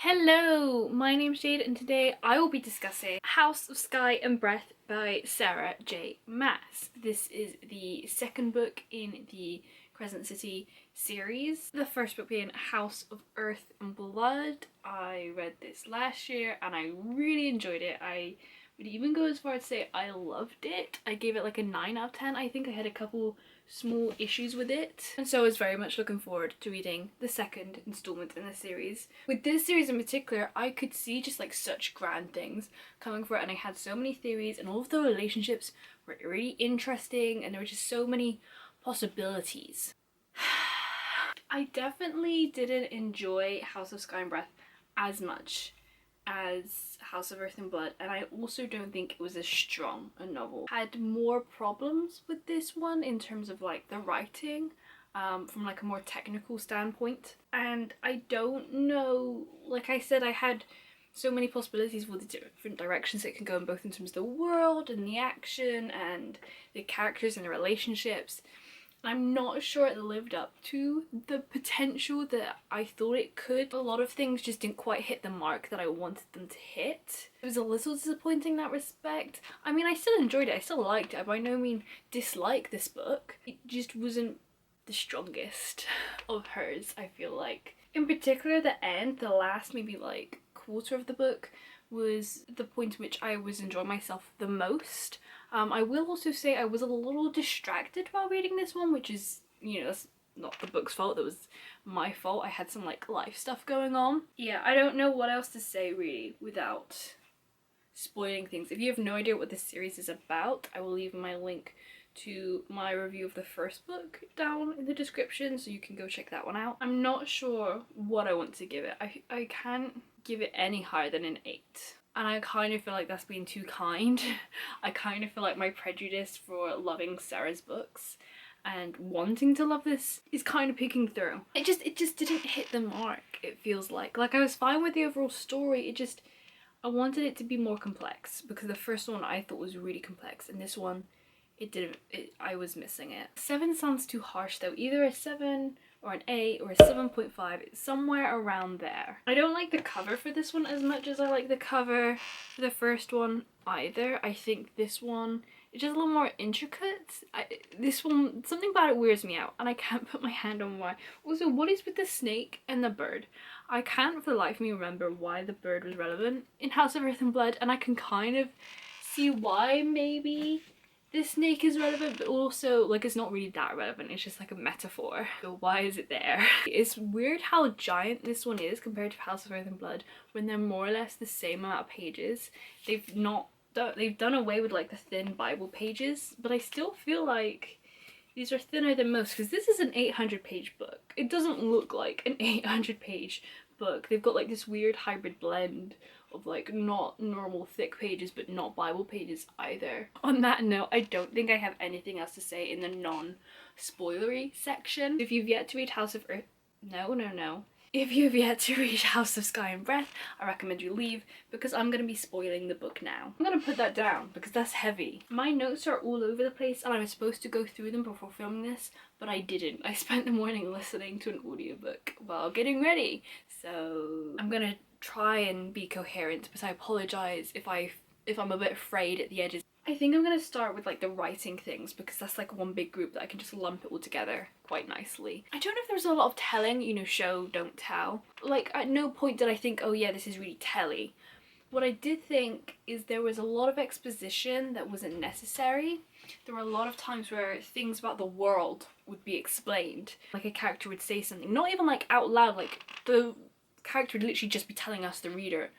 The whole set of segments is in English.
Hello, my name's Jade and today I will be discussing House of Sky and Breath by Sarah J. Maas. This is the second book in the Crescent City series. The first book being House of Earth and Blood. I read this last year and I really enjoyed it. I would even go as far as to say I loved it. I gave it like a 9 out of 10. I think I had a couple small issues with it, and so I was very much looking forward to reading the second installment in the series. With this series in particular, I could see just like such grand things coming for it, and I had so many theories and all of the relationships were really interesting and there were just so many possibilities. I definitely didn't enjoy House of Sky and Breath as much as House of Earth and Blood, and I also don't think it was as strong a novel. I had more problems with this one in terms of like the writing, from like a more technical standpoint, and I don't know, like I said, I had so many possibilities for the different directions it can go in, both in terms of the world and the action and the characters and the relationships. I'm not sure it lived up to the potential that I thought it could. A lot of things just didn't quite hit the mark that I wanted them to hit. It was a little disappointing in that respect. I mean, I still enjoyed it, I still liked it. I by no means dislike this book. It just wasn't the strongest of hers, I feel like. In particular, the end, the last maybe like quarter of the book, was the point in which I was enjoying myself the most. I will also say I was a little distracted while reading this one, which is, you know, that's not the book's fault, that was my fault. I had some like life stuff going on. Yeah, I don't know what else to say really without spoiling things. If you have no idea what this series is about, I will leave my link to my review of the first book down in the description so you can go check that one out. I'm not sure what I want to give it. I can't give it any higher than an 8. And I kind of feel like that's being too kind. I kind of feel like my prejudice for loving Sarah's books and wanting to love this is kind of peeking through. It just didn't hit the mark, it feels like. Like, I was fine with the overall story, I wanted it to be more complex, because the first one I thought was really complex, and this one, I was missing it. 7 sounds too harsh though. Either a 7 or an 8 or a 7.5. It's somewhere around there. I don't like the cover for this one as much as I like the cover for the first one either. I think this one is just a little more intricate. This one, something about it weirds me out and I can't put my hand on why. Also, what is with the snake and the bird? I can't for the life of me remember why the bird was relevant in House of Earth and Blood, and I can kind of see why maybe this snake is relevant, but also like it's not really that relevant, it's just like a metaphor. So why is it there? It's weird how giant this one is compared to House of Earth and Blood when they're more or less the same amount of pages. They've done away with like the thin Bible pages, but I still feel like these are thinner than most, because this is an 800 page book. It doesn't look like an 800 page book. They've got like this weird hybrid blend of like not normal thick pages but not Bible pages either. On that note, I don't think I have anything else to say in the non-spoilery section. If you've yet to read House of Earth, no. If you've yet to read House of Sky and Breath, I recommend you leave, because I'm going to be spoiling the book now. I'm going to put that down because that's heavy. My notes are all over the place and I was supposed to go through them before filming this, but I didn't. I spent the morning listening to an audiobook while getting ready. So I'm going to try and be coherent, but I apologise if I'm a bit frayed at the edges. I think I'm going to start with like the writing things, because that's like one big group that I can just lump it all together quite nicely. I don't know if there's a lot of telling, you know, show, don't tell. Like, at no point did I think, oh yeah, this is really telly. What I did think is there was a lot of exposition that wasn't necessary. There were a lot of times where things about the world would be explained. Like a character would say something, not even like out loud, like the character would literally just be telling us, the reader,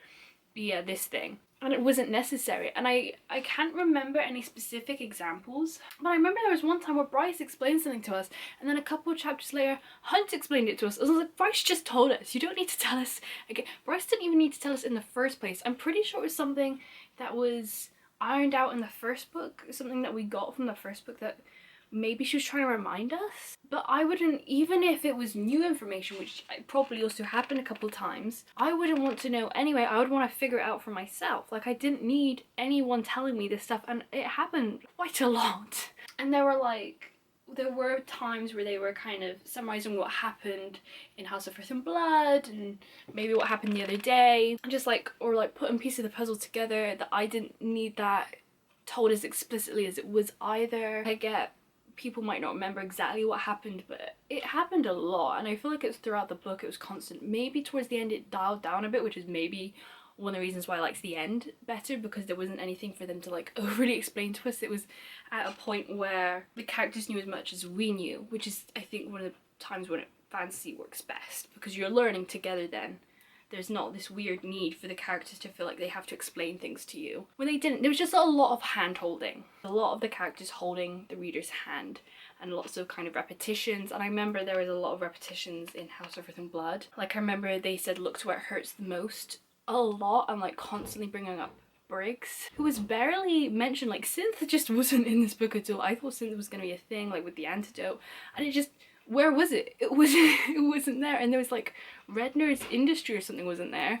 yeah, this thing. And it wasn't necessary. And I can't remember any specific examples, but I remember there was one time where Bryce explained something to us, and then a couple of chapters later, Hunt explained it to us. I was like, Bryce just told us. You don't need to tell us again. Bryce didn't even need to tell us in the first place. I'm pretty sure it was something that was ironed out in the first book, something that we got from the first book that maybe she was trying to remind us. But I wouldn't, even if it was new information, which probably also happened a couple times, I wouldn't want to know anyway. I would want to figure it out for myself. Like, I didn't need anyone telling me this stuff, and it happened quite a lot. And there were like there were times where they were kind of summarising what happened in House of Earth and Blood and maybe what happened the other day, and just like, or like putting pieces of the puzzle together, that I didn't need that told as explicitly as it was either. I get people might not remember exactly what happened, but it happened a lot, and I feel like it's throughout the book, it was constant. Maybe towards the end it dialed down a bit, which is maybe one of the reasons why I liked the end better, because there wasn't anything for them to like overly explain to us. It was at a point where the characters knew as much as we knew, which is, I think, one of the times when fantasy works best, because you're learning together then. There's not this weird need for the characters to feel like they have to explain things to you. When they didn't, there was just a lot of hand holding. A lot of the characters holding the reader's hand, and lots of kind of repetitions. And I remember there was a lot of repetitions in House of Earth and Blood. Like I remember they said look to where it hurts the most a lot, and like constantly bringing up Briggs, who was barely mentioned. Like Synth just wasn't in this book at all. I thought Synth was going to be a thing, like with the antidote, and it just, where was it? It wasn't there. And there was like Redner's Industry or something wasn't there.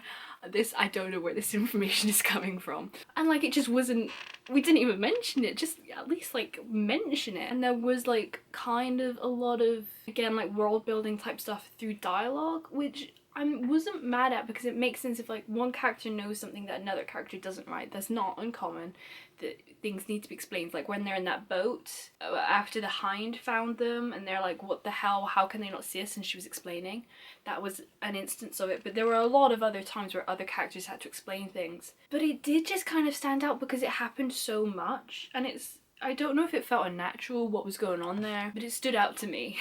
This, I don't know where this information is coming from. And like it just wasn't, we didn't even mention it, just at least like mention it. And there was like kind of a lot of, again, like world building type stuff through dialogue, which I wasn't mad at, because it makes sense if like one character knows something that another character doesn't, right? That's not uncommon, that things need to be explained. Like when they're in that boat after the hind found them and they're like, what the hell, how can they not see us? And she was explaining. That was an instance of it, but there were a lot of other times where other characters had to explain things. But it did just kind of stand out because it happened so much, and it's, I don't know if it felt unnatural what was going on there, but it stood out to me.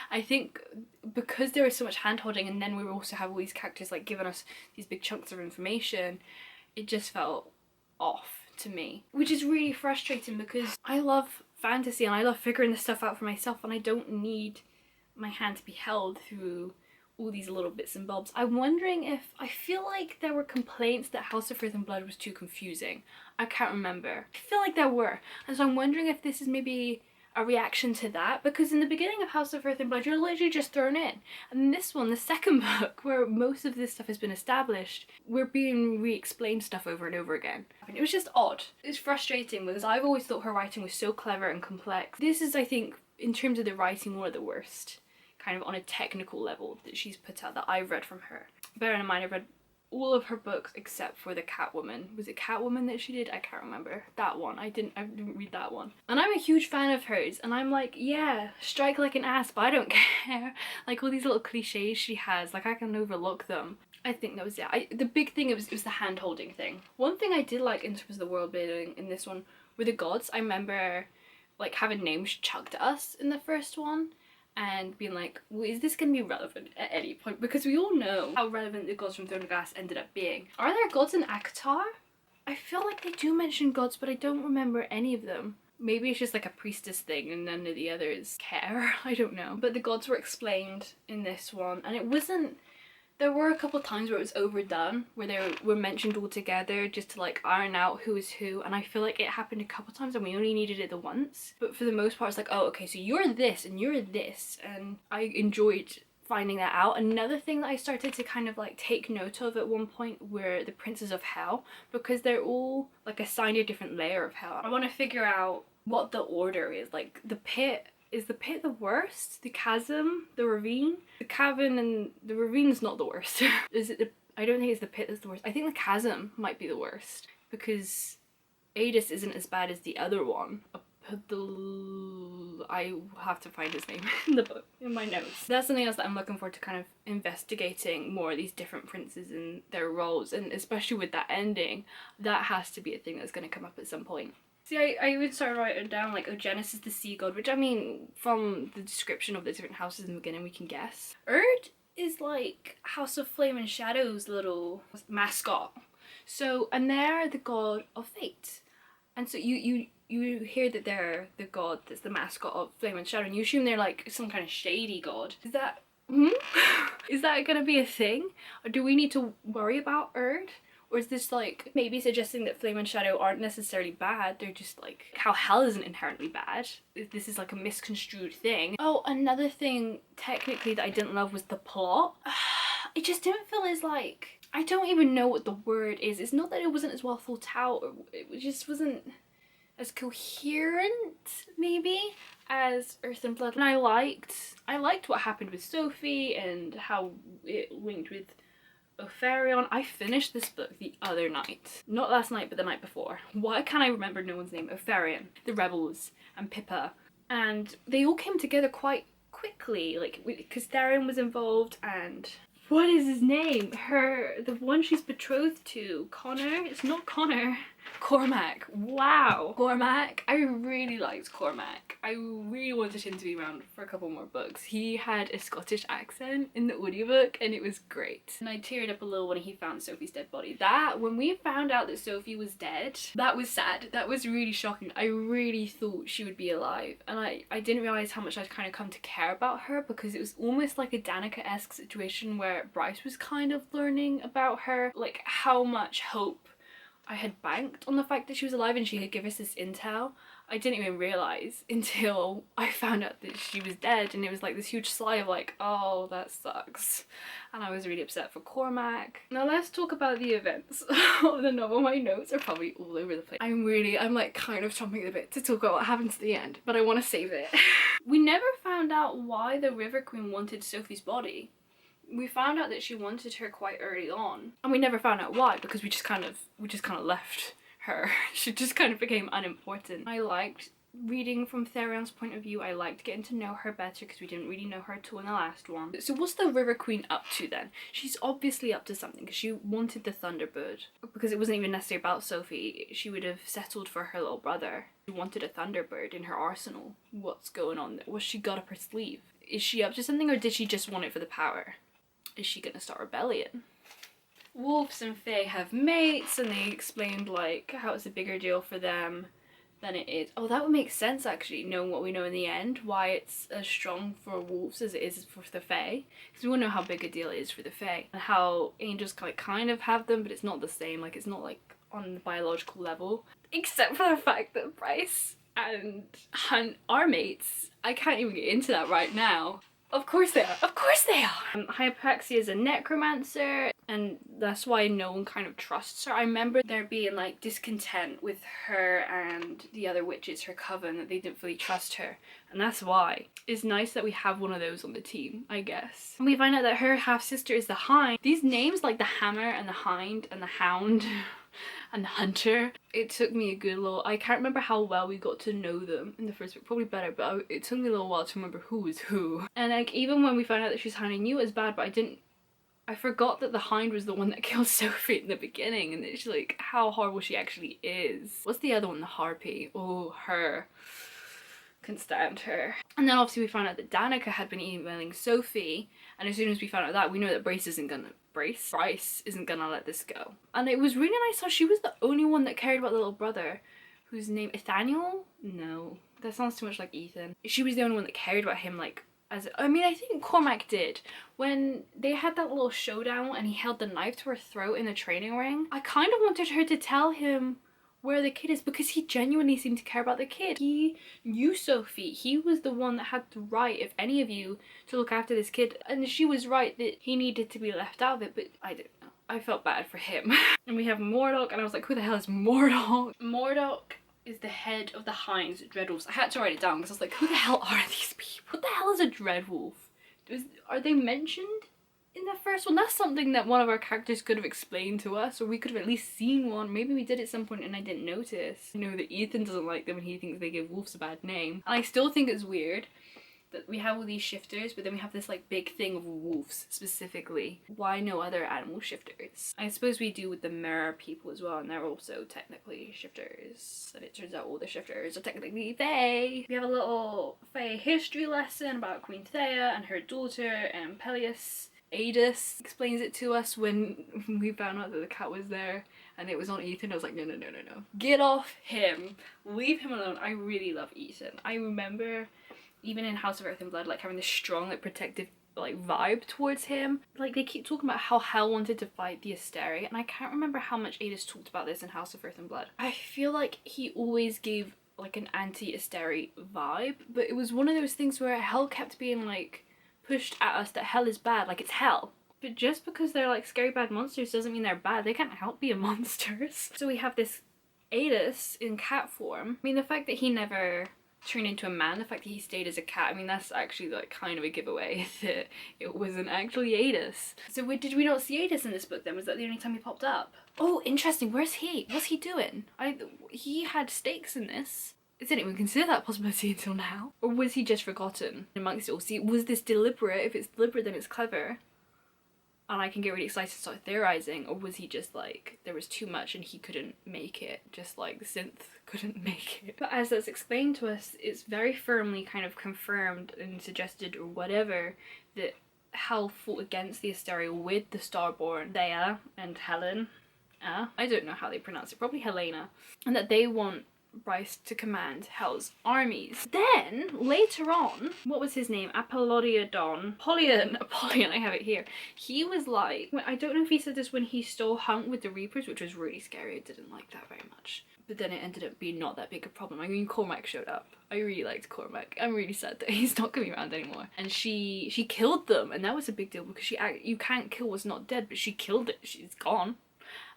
I think because there was so much hand holding, and then we also have all these characters like giving us these big chunks of information, it just felt off to me, which is really frustrating because I love fantasy and I love figuring this stuff out for myself, and I don't need my hand to be held through all these little bits and bobs. I'm wondering if, I feel like there were complaints that House of Earth and Blood was too confusing. I can't remember. I feel like there were. And so I'm wondering if this is maybe a reaction to that, because in the beginning of House of Earth and Blood, you're literally just thrown in. And in this one, the second book, where most of this stuff has been established, we're being re-explained stuff over and over again. And it was just odd. It's frustrating because I've always thought her writing was so clever and complex. This is, I think, in terms of the writing, one of the worst, kind of on a technical level, that she's put out that I've read from her. Bearing in mind, I've read all of her books except for the Catwoman. Was it Catwoman that she did? I can't remember. That one. I didn't read that one. And I'm a huge fan of hers, and I'm like, yeah, strike like an ass, but I don't care. Like all these little cliches she has, like I can overlook them. I think that was it. The big thing, it was the hand holding thing. One thing I did like in terms of the world building in this one were the gods. I remember like having names chucked at us in the first one, and being like, well, is this going to be relevant at any point? Because we all know how relevant the gods from Throne of Glass ended up being. Are there gods in ACOTAR? I feel like they do mention gods, but I don't remember any of them. Maybe it's just like a priestess thing and none of the others care. I don't know. But the gods were explained in this one, and it wasn't, there were a couple times where it was overdone, where they were mentioned all together just to like iron out who is who, and I feel like it happened a couple times and we only needed it the once. But for the most part, it's like, oh, okay, so you're this and you're this, and I enjoyed finding that out. Another thing that I started to kind of like take note of at one point were the princes of hell, because they're all like assigned a different layer of hell. I want to figure out what the order is. Like the pit, is the pit the worst? The chasm? The ravine? The cavern and the ravine's not the worst. Is it the, I don't think it's the pit that's the worst. I think the chasm might be the worst, because Adis isn't as bad as the other one. I have to find his name in the book, in my notes. That's something else that I'm looking forward to, kind of investigating more, these different princes and their roles, and especially with that ending, that has to be a thing that's going to come up at some point. See, I even started writing down like, oh, Genesis the sea god, which I mean, from the description of the different houses in the beginning, we can guess. Erd is like House of Flame and Shadow's little mascot. So, and they're the god of fate. And so you hear that they're the god that's the mascot of Flame and Shadow, and you assume they're like some kind of shady god. Is that, is that gonna be a thing? Or do we need to worry about Erd? Or is this like maybe suggesting that Flame and Shadow aren't necessarily bad, they're just like how hell isn't inherently bad? This is like a misconstrued thing. Oh, another thing technically that I didn't love was the plot. It just didn't feel as like, I don't even know what the word is. It's not that it wasn't as well thought out, or it just wasn't as coherent maybe as Earth and Blood. And I liked what happened with Sophie and how it linked with Opharion. I finished this book the other night. Not last night, but the night before. Why can't I remember no one's name? Opharion, the rebels, and Pippa. And they all came together quite quickly, like, because Tharion was involved, and what is his name? The one she's betrothed to, Connor? It's not Connor. Cormac. Wow. Cormac. I really liked Cormac. I really wanted him to be around for a couple more books. He had a Scottish accent in the audiobook and it was great. And I teared up a little when he found Sophie's dead body. When we found out that Sophie was dead, that was sad. That was really shocking. I really thought she would be alive. And I didn't realise how much I'd kind of come to care about her, because it was almost like a Danica-esque situation where Bryce was kind of learning about her, like how much hope I had banked on the fact that she was alive and she could give us this intel. I didn't even realise until I found out that she was dead, and it was like this huge sigh of like, oh, that sucks. And I was really upset for Cormac. Now let's talk about the events of the novel. My notes are probably all over the place. I'm like kind of chomping at the bit to talk about what happens at the end, but I want to save it. We never found out why the River Queen wanted Sophie's body. We found out that she wanted her quite early on, and we never found out why, because we just kind of left her. She just kind of became unimportant. I liked reading from Tharion's point of view. I liked getting to know her better because we didn't really know her at all in the last one. So what's the River Queen up to then? She's obviously up to something, because she wanted the Thunderbird. Because it wasn't even necessarily about Sophie. She would have settled for her little brother. She wanted a Thunderbird in her arsenal. What's going on there? What's she got up her sleeve? Is she up to something, or did she just want it for the power? Is she gonna start rebellion? Wolves and Fae have mates, and they explained like how it's a bigger deal for them than it is. Oh, that would make sense actually, knowing what we know in the end, why it's as strong for wolves as it is for the Fae. Because we won't know how big a deal it is for the Fae, and how angels kind of have them, but it's not the same. Like, it's not like on the biological level. Except for the fact that Bryce and Hunt are mates. I can't even get into that right now. Of course they are. Of course they are. Hypaxia is a necromancer, and that's why no one kind of trusts her. I remember there being like discontent with her and the other witches, her coven, that they didn't fully trust her, and that's why. It's nice that we have one of those on the team, I guess. And we find out that her half-sister is the Hind. These names like the Hammer and the Hind and the Hound and the Hunter, it took me a good little, I can't remember how well we got to know them in the first book, probably better, but it took me a little while to remember who was who. And like, even when we found out that she's Hind, I knew it was bad, but I forgot that the Hind was the one that killed Sophie in the beginning, and it's like how horrible she actually is. What's the other one? The Harpy. Oh, her. Couldn't stand her. And then obviously we found out that Danica had been emailing Sophie, and as soon as we found out that, we know that Bryce isn't gonna let this go. And it was really nice how she was the only one that cared about the little brother, whose name, Ethaniel? No, that sounds too much like Ethan. She was the only one that cared about him, like, I think Cormac did. When they had that little showdown and he held the knife to her throat in the training ring, I kind of wanted her to tell him where the kid is, because he genuinely seemed to care about the kid. He knew Sophie. He was the one that had the right, if any of you, to look after this kid, and she was right that he needed to be left out of it, but I don't know. I felt bad for him. And we have Mordok, and I was like, who the hell is Mordok? Mordok is the head of the Hinds, Dreadwolves. I had to write it down because I was like, who the hell are these people? What the hell is a Dreadwolf? Are they mentioned in the first one? That's something that one of our characters could have explained to us, or we could have at least seen one. Maybe we did at some point and I didn't notice. You know that Ethan doesn't like them and he thinks they give wolves a bad name. And I still think it's weird that we have all these shifters, but then we have this like big thing of wolves specifically. Why no other animal shifters? I suppose we do with the mirror people as well, and they're also technically shifters. And it turns out all the shifters are technically Fae. We have a little Fae history lesson about Queen Thea and her daughter, and Peleus. Adis explains it to us when we found out that the cat was there and it was on Ethan. I was like, no. Get off him. Leave him alone. I really love Ethan. I remember even in House of Earth and Blood, like having this strong, like protective, like vibe towards him. Like they keep talking about how Hel wanted to fight the Asteri, and I can't remember how much Adis talked about this in House of Earth and Blood. I feel like he always gave like an anti-Asteri vibe, but it was one of those things where Hel kept being like pushed at us that Hel is bad, like it's Hel. But just because they're like scary bad monsters doesn't mean they're bad. They can't help being monsters. So we have this Adis in cat form, I mean, the fact that he never turned into a man, the fact that he stayed as a cat, I mean, that's actually like kind of a giveaway that it wasn't actually Adis. So did we not see Adis in this book then? Was that the only time he popped up? Oh, interesting. Where's he? What's he doing? He had stakes in this. I didn't even consider that possibility until now. Or was he just forgotten amongst it all? See, was this deliberate? If it's deliberate, then it's clever. And I can get really excited and start theorizing. Or was he just like, there was too much and he couldn't make it, just like the synth couldn't make it. But as that's explained to us, it's very firmly kind of confirmed and suggested or whatever that Hel fought against the Asteria with the Starborn, Thea and Helen. I don't know how they pronounce it, probably Helena. And that they want Bryce to command Hel's armies. Then, later on, what was his name? Apollyon, I have it here. He was like, I don't know if he said this when he still hung with the Reapers, which was really scary. I didn't like that very much. But then it ended up being not that big a problem. I mean, Cormac showed up. I really liked Cormac. I'm really sad that he's not coming around anymore. And she killed them, and that was a big deal because you can't kill what's not dead, but she killed it. She's gone.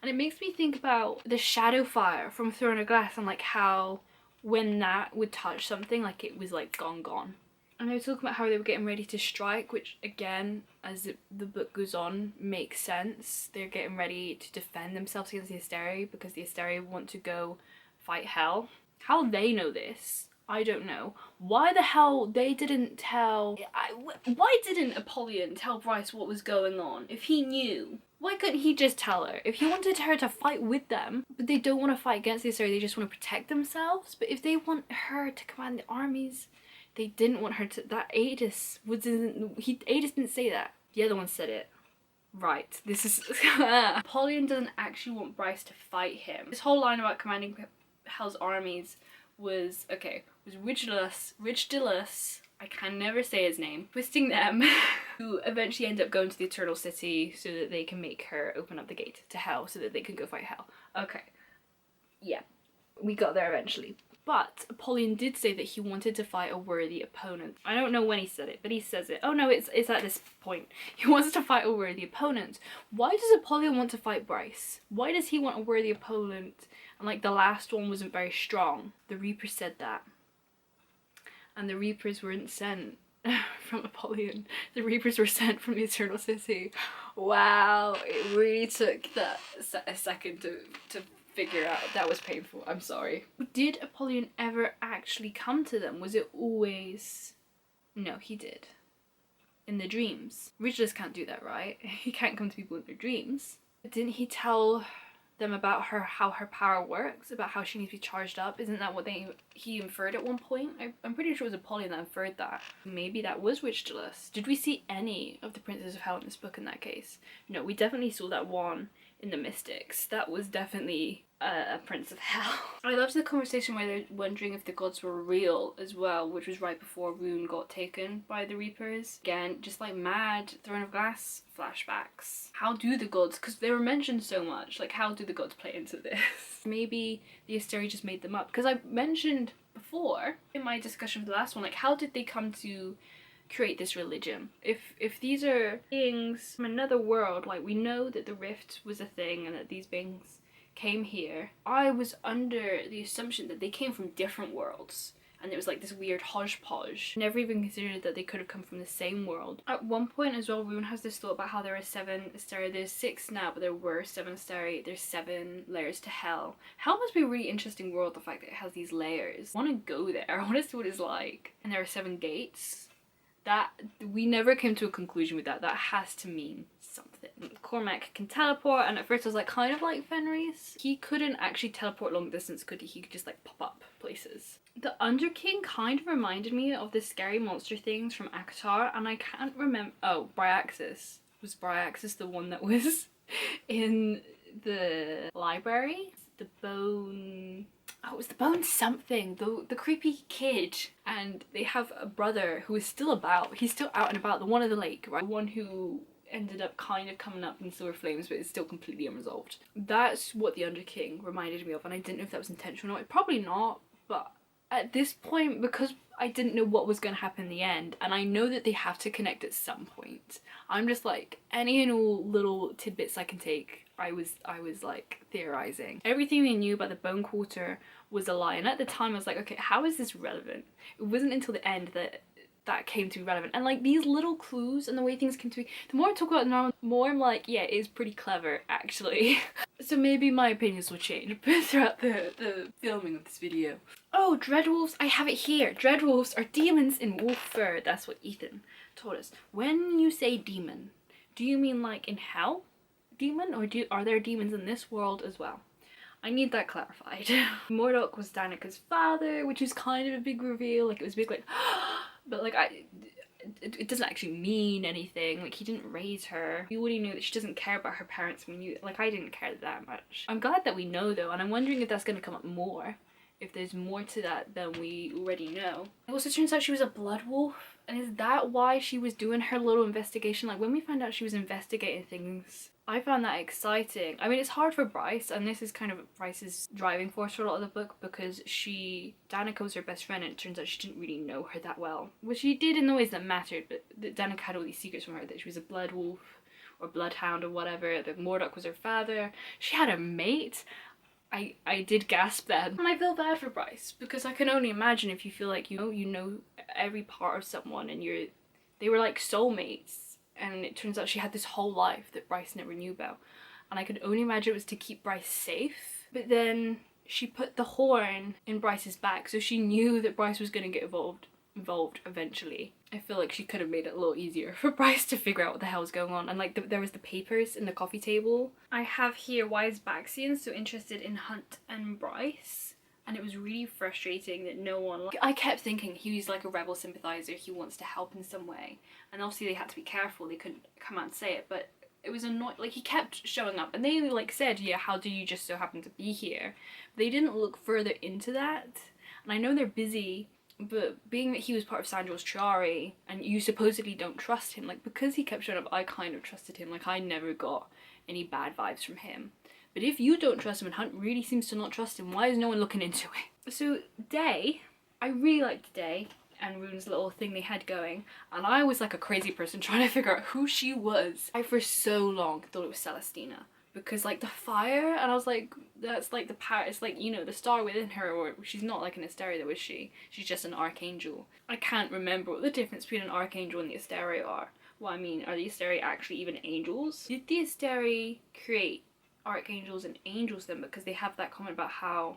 And it makes me think about the shadow fire from Throne of Glass and like how when that would touch something, like it was like gone. And they were talking about how they were getting ready to strike, which again, as the book goes on, makes sense. They're getting ready to defend themselves against the Asteria because the Asteria want to go fight Hel. How they know this, I don't know. Why the hell they didn't tell... Why didn't Apollyon tell Bryce what was going on if he knew? Why couldn't he just tell her? If he wanted her to fight with them, but they don't want to fight against the Asteria, they just want to protect themselves. But if they want her to command the armies, they didn't want her to... That Adis Adis didn't say that. The other one said it. Right. This is... Apollyon doesn't actually want Bryce to fight him. This whole line about commanding Hel's armies was Rigidulus, I can never say his name, twisting them, who eventually end up going to the Eternal City so that they can make her open up the gate to Hel so that they can go fight Hel. Okay. Yeah. We got there eventually. But Apollyon did say that he wanted to fight a worthy opponent. I don't know when he said it, but he says it. Oh no, it's at this point. He wants to fight a worthy opponent. Why does Apollyon want to fight Bryce? Why does he want a worthy opponent? And like the last one wasn't very strong. The Reapers said that. And the Reapers weren't sent from Apollyon. The Reapers were sent from the Eternal City. Wow, it really took that a second to figure out. That was painful, I'm sorry. Did Apollyon ever actually come to them? Was it always... No, he did. In the dreams. Rigidus can't do that, right? He can't come to people in their dreams. But didn't he tell them about how her power works, about how she needs to be charged up? Isn't that what he inferred at one point? I'm pretty sure it was Apollyon that inferred that. Maybe that was Rigidus. Did we see any of the Princes of Hel in this book in that case? No, we definitely saw that one in the Mystics. That was definitely a Prince of Hel. I loved the conversation where they're wondering if the gods were real as well, which was right before Rune got taken by the Reapers. Again, just like mad Throne of Glass flashbacks. How do the gods, because they were mentioned so much, like how do the gods play into this? Maybe the Asteria just made them up, because I mentioned before in my discussion for the last one, like how did they come to create this religion? If these are beings from another world, like we know that the rift was a thing and that these beings came here, I was under the assumption that they came from different worlds and it was like this weird hodgepodge. Never even considered that they could have come from the same world. At one point as well, Rune has this thought about how there are 7 Asteria. There's 6 now, but there were 7 Asteria. There's 7 layers to Hel. Hel must be a really interesting world, the fact that it has these layers. I want to go there. I want to see what it's like. And there are 7 gates. That, we never came to a conclusion with that. That has to mean something. Cormac can teleport, and at first I was like, kind of like Fenris. He couldn't actually teleport long distance, could he? He could just like pop up places. The Underking kind of reminded me of the scary monster things from ACOTAR, and I can't remember. Oh, Bryaxis. Was Bryaxis the one that was in the library? The bone... Oh, it was the bone something, the creepy kid. And they have a brother who is still about. He's still out and about, the one in the lake, right? The one who ended up kind of coming up in Silver Flames, but it's still completely unresolved. That's what the Underking reminded me of, and I didn't know if that was intentional or not. Probably not, but at this point, because I didn't know what was going to happen in the end, and I know that they have to connect at some point, I'm just like, any and all little tidbits I can take, I was like theorizing. Everything they knew about the Bone Quarter was a lie, and at the time I was like, okay, how is this relevant? It wasn't until the end that came to be relevant. And like these little clues and the way things came to be, the more I talk about it now, the more I'm like, yeah, it is pretty clever actually. So maybe my opinions will change throughout the filming of this video. Oh, dreadwolves, I have it here. Dreadwolves are demons in wolf fur. That's what Ethan told us. When you say demon, do you mean like in hell demon, or are there demons in this world as well? I need that clarified. Mordok was Danica's father, which is kind of a big reveal. Like it was big, like, but like it doesn't actually mean anything. Like he didn't raise her. We already knew that she doesn't care about her parents. We knew, like I didn't care that much. I'm glad that we know though, and I'm wondering if that's going to come up more. If there's more to that than we already know. It also turns out she was a blood wolf, and is that why she was doing her little investigation? Like when we found out she was investigating things, I found that exciting. I mean, it's hard for Bryce, and this is kind of Bryce's driving force for a lot of the book, because Danica was her best friend, and it turns out she didn't really know her that well. Well, she did in the ways that mattered, but Danica had all these secrets from her, that she was a blood wolf or bloodhound or whatever, that Mordok was her father. She had a mate. I did gasp then. And I feel bad for Bryce, because I can only imagine if you feel like you know every part of someone, and they were like soulmates, and it turns out she had this whole life that Bryce never knew about. And I could only imagine it was to keep Bryce safe. But then she put the horn in Bryce's back, so she knew that Bryce was going to get involved eventually. I feel like she could have made it a little easier for Bryce to figure out what the hell was going on. And like there was the papers in the coffee table. I have here, why is Baxian so interested in Hunt and Bryce? And it was really frustrating that no one, like, I kept thinking he's like a rebel sympathizer, he wants to help in some way. And obviously they had to be careful, they couldn't come out and say it, but it was annoying. Like he kept showing up, and they like said, yeah, how do you just so happen to be here? But they didn't look further into that. And I know they're busy, but being that he was part of Sandor's Triari, and you supposedly don't trust him, like because he kept showing up, I kind of trusted him. Like I never got any bad vibes from him. But if you don't trust him and Hunt really seems to not trust him, why is no one looking into it? So Day, I really liked Day and Rune's little thing they had going, and I was like a crazy person trying to figure out who she was. I for so long thought it was Celestina, because like the fire, and I was like, that's like the power, it's like, you know, the star within her, or she's not like an Asteria though, is she? She's just an archangel. I can't remember what the difference between an archangel and the Asteria are. Well, I mean, are the Asteria actually even angels? Did the Asteria create archangels and angels then, because they have that comment about how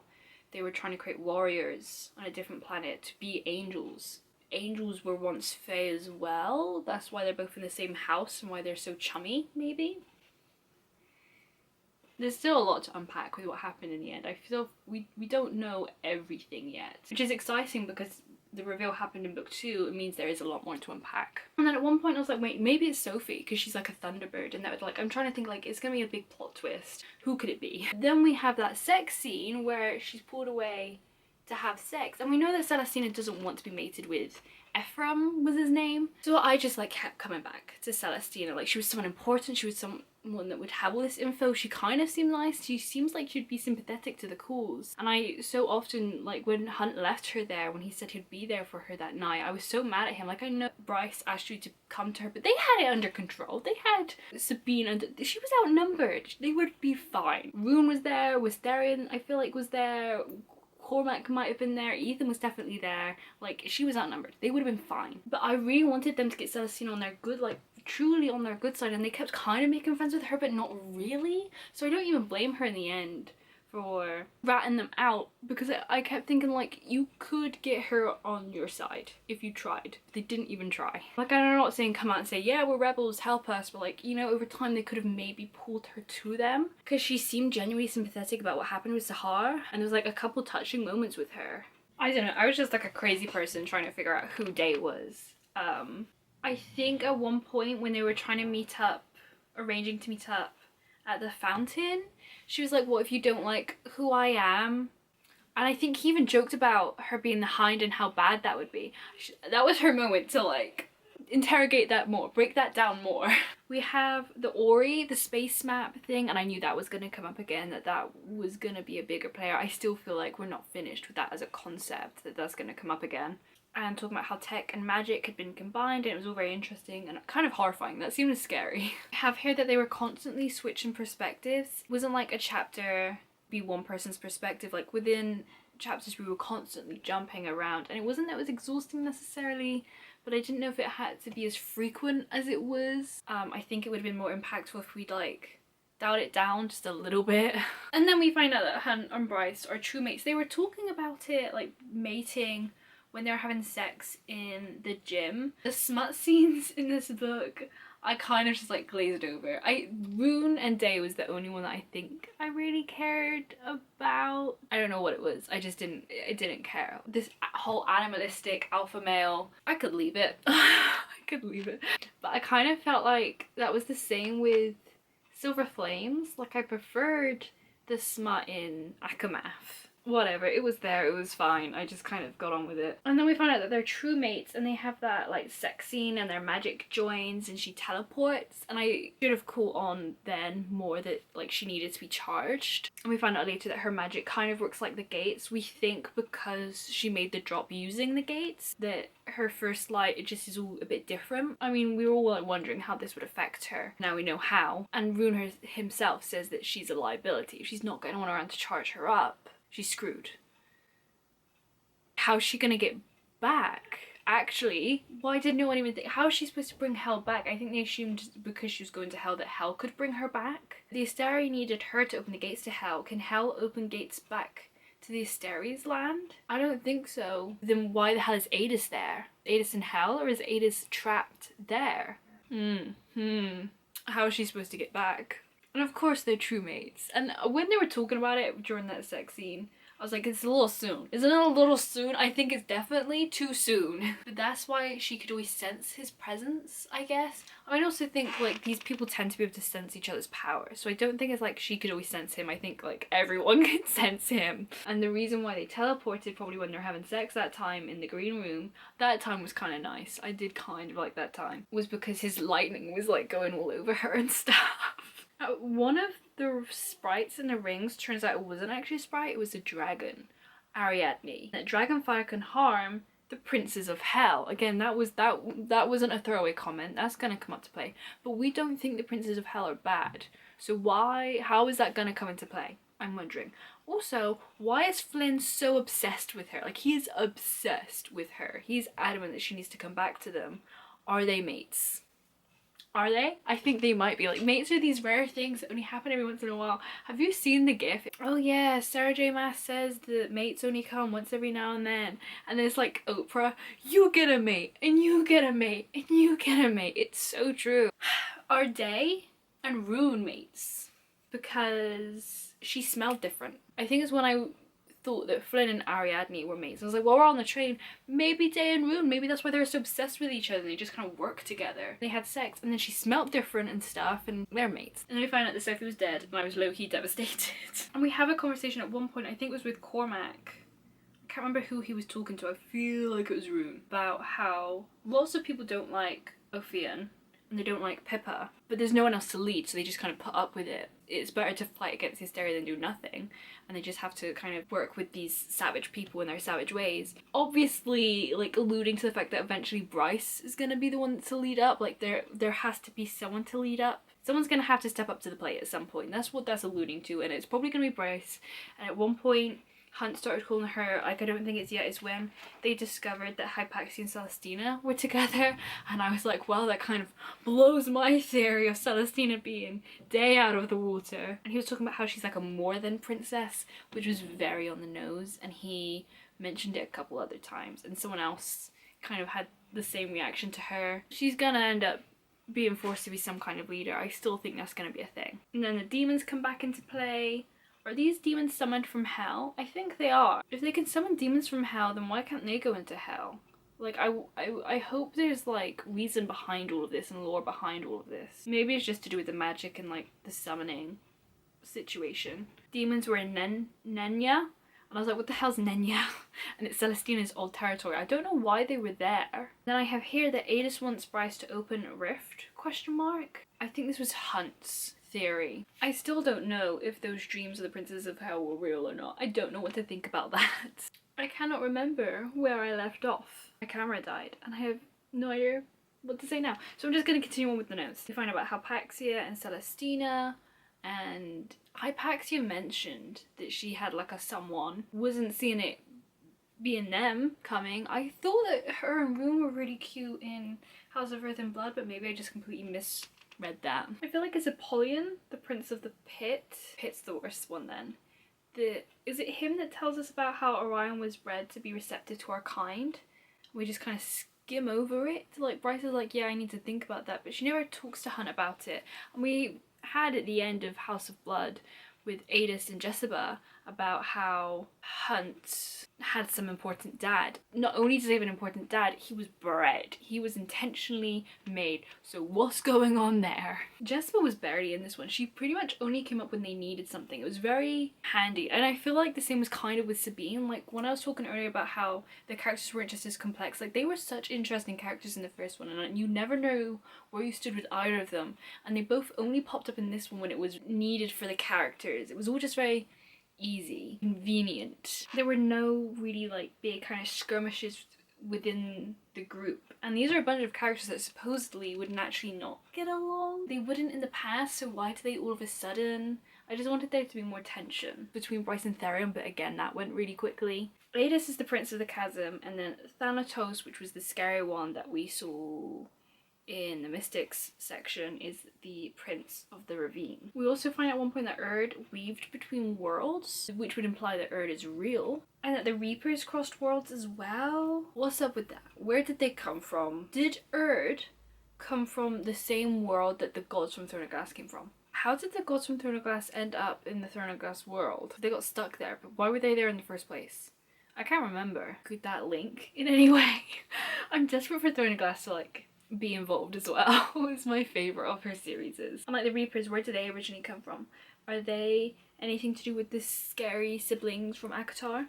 they were trying to create warriors on a different planet to be angels. Angels were once fae as well. That's why they're both in the same house and why they're so chummy, maybe. There's still a lot to unpack with what happened in the end. I feel we don't know everything yet, which is exciting because the reveal happened in book 2. It means there is a lot more to unpack. And then at one point I was like, wait, maybe it's Sophie, because she's like a Thunderbird, and that would, like, I'm trying to think, like, it's gonna be a big plot twist. Who could it be? Then we have that sex scene where she's pulled away to have sex, and we know that Celestina doesn't want to be mated with Ephraim, was his name. So I just like kept coming back to Celestina. Like, she was someone important, she was someone that would have all this info. She kind of seemed nice. She seems like she'd be sympathetic to the cause. And I so often, like when Hunt left her there, when he said he'd be there for her that night, I was so mad at him. Like, I know Bryce asked you to come to her, but they had it under control. They had Sabine under, she was outnumbered. They would be fine. Rune was there, Wistarian I feel like was there, Cormac might have been there, Ethan was definitely there. Like, she was outnumbered. They would have been fine. But I really wanted them to get Celestina on their good, like, truly on their good side, and they kept kind of making friends with her, but not really. So I don't even blame her in the end for ratting them out, because I kept thinking, like, you could get her on your side if you tried. They didn't even try. Like, I'm not saying come out and say, yeah, we're rebels, help us, but like, you know, over time they could have maybe pulled her to them, because she seemed genuinely sympathetic about what happened with Sahar, and there was like a couple touching moments with her. I don't know, I was just like a crazy person trying to figure out who Day was. I think at one point when they were trying to meet up, arranging to meet up at the fountain, she was like, what if you don't like who I am? And I think he even joked about her being the Hind and how bad that would be. That was her moment to like interrogate that more, break that down more. We have the Ori, the space map thing, and I knew that was going to come up again, that was going to be a bigger player. I still feel like we're not finished with that as a concept, that's going to come up again. and talking about how tech and magic had been combined, and it was all very interesting and kind of horrifying. That seemed scary. I have here that they were constantly switching perspectives. It wasn't like a chapter be one person's perspective. Like within chapters we were constantly jumping around, and it wasn't that it was exhausting necessarily, but I didn't know if it had to be as frequent as it was. I think it would have been more impactful if we'd like dialed it down just a little bit. And then we find out that Hunt and Bryce are true mates. They were talking about it, like mating, when they're having sex in the gym. The smut scenes in this book, I kind of just like glazed over. Rune and Day was the only one that I think I really cared about. I don't know what it was. I didn't care. This whole animalistic alpha male, I could leave it. I could leave it. But I kind of felt like that was the same with Silver Flames. Like I preferred the smut in Akamath. Whatever, it was there, it was fine. I just kind of got on with it. And then we find out that they're true mates, and they have that like sex scene and their magic joins and she teleports, and I should have caught on then more that like she needed to be charged. And we find out later that her magic kind of works like the gates. We think because she made the drop using the gates that her first light, it just is all a bit different. I mean, we were all like wondering how this would affect her. Now we know how. And Rune himself says that she's a liability. If she's not getting anyone around to charge her up, she's screwed. How's she gonna get back? Actually, why did no one even think? How is she supposed to bring Hel back? I think they assumed because she was going to Hel that Hel could bring her back. The Asteri needed her to open the gates to Hel. Can Hel open gates back to the Asteri's land? I don't think so. Then why the hell is Adis there? Adis in Hel, or is Adis trapped there? How is she supposed to get back? And of course they're true mates. And when they were talking about it during that sex scene, I was like, it's a little soon. Isn't it a little soon? I think it's definitely too soon. But that's why she could always sense his presence, I guess. I also think like these people tend to be able to sense each other's power. So I don't think it's like she could always sense him. I think like everyone can sense him. And the reason why they teleported probably when they're having sex that time in the green room, that time was kind of nice. I did kind of like that time. Was because his lightning was like going all over her and stuff. One of the sprites in the rings turns out it wasn't actually a sprite, it was a dragon, Ariadne. That dragonfire can harm the princes of Hell. Again, that wasn't a throwaway comment, that's gonna come up to play. But we don't think the princes of Hell are bad. So how is that gonna come into play? I'm wondering. Also, why is Flynn so obsessed with her? Like, he is obsessed with her. He's adamant that she needs to come back to them. Are they mates? Are they? I think they might be. Like, mates are these rare things that only happen every once in a while. Have you seen the gif? Oh yeah, Sarah J Maas says that mates only come once every now and then. And then it's like Oprah, you get a mate, and you get a mate, and you get a mate. It's so true. Are Day and Rune mates? Because she smelled different. I think it's when I thought that Flynn and Ariadne were mates. I was like, well, we're on the train. Maybe Day and Rune, maybe that's why they're so obsessed with each other and they just kind of work together. They had sex and then she smelled different and stuff and they're mates. And then we find out that Sophie was dead and I was low-key devastated. And we have a conversation at one point, I think it was with Cormac. I can't remember who he was talking to, I feel like it was Rune. About how lots of people don't like Ophion and they don't like Pippa, but there's no one else to lead, so they just kind of put up with it. It's better to fight against hysteria than do nothing, and they just have to kind of work with these savage people in their savage ways. Obviously, like, alluding to the fact that eventually Bryce is gonna be the one to lead up. Like, there has to be someone to lead up. Someone's gonna have to step up to the plate at some point. That's what that's alluding to, and it's probably gonna be Bryce. And at one point, Hunt started calling her, like, I don't think it's yet, it's when they discovered that Hypaxia and Celestina were together, and I was like, well, that kind of blows my theory of Celestina being Day out of the water. And he was talking about how she's like a more than princess, which was very on the nose, and he mentioned it a couple other times, and someone else kind of had the same reaction to her. She's gonna end up being forced to be some kind of leader. I still think that's gonna be a thing. And then the demons come back into play. Are these demons summoned from Hell? I think they are. If they can summon demons from Hell, then why can't they go into Hell? Like, I hope there's, like, reason behind all of this and lore behind all of this. Maybe it's just to do with the magic and, like, the summoning situation. Demons were in Nenya, and I was like, what the hell's Nenya? And it's Celestina's old territory. I don't know why they were there. Then I have here that Adis wants Bryce to open a rift, question mark. I think this was Hunt's theory. I still don't know if those dreams of the Princess of Hell were real or not. I don't know what to think about that. I cannot remember where I left off. My camera died and I have no idea what to say now. So I'm just going to continue on with the notes to find out about Hypaxia and Celestina. And Hypaxia mentioned that she had like a someone, wasn't seeing it being them coming. I thought that her and Rune were really cute in House of Earth and Blood, but maybe I just completely misread that. I feel like it's Apollyon, the Prince of the Pit. Pit's the worst one then. Is it him that tells us about how Orion was bred to be receptive to our kind? We just kind of skim over it. Like Bryce is like, yeah, I need to think about that, but she never talks to Hunt about it. And we had at the end of House of Blood with Adis and Jessica about how Hunt had some important dad. Not only does he have an important dad, he was bred. He was intentionally made. So what's going on there? Jessica was barely in this one. She pretty much only came up when they needed something. It was very handy. And I feel like the same was kind of with Sabine. Like when I was talking earlier about how the characters weren't just as complex, like they were such interesting characters in the first one and you never know where you stood with either of them. And they both only popped up in this one when it was needed for the characters. It was all just very easy, convenient. There were no really like big kind of skirmishes within the group, and these are a bunch of characters that supposedly would naturally not get along. They wouldn't in the past, so why do they all of a sudden? I just wanted there to be more tension between Bryce and Therion, but again that went really quickly. Adis is the Prince of the Chasm, and then Thanatos, which was the scary one that we saw in the Mystics section, is the Prince of the Ravine. We also find at one point that Erd weaved between worlds, which would imply that Erd is real, and that the Reapers crossed worlds as well. What's up with that? Where did they come from? Did Erd come from the same world that the gods from Throne of Glass came from? How did the gods from Throne of Glass end up in the Throne of Glass world? They got stuck there, but why were they there in the first place? I can't remember. Could that link in any way? I'm desperate for Throne of Glass to like be involved as well. It's my favourite of her series. And like the Reapers, where did they originally come from? Are they anything to do with the scary siblings from Akatar?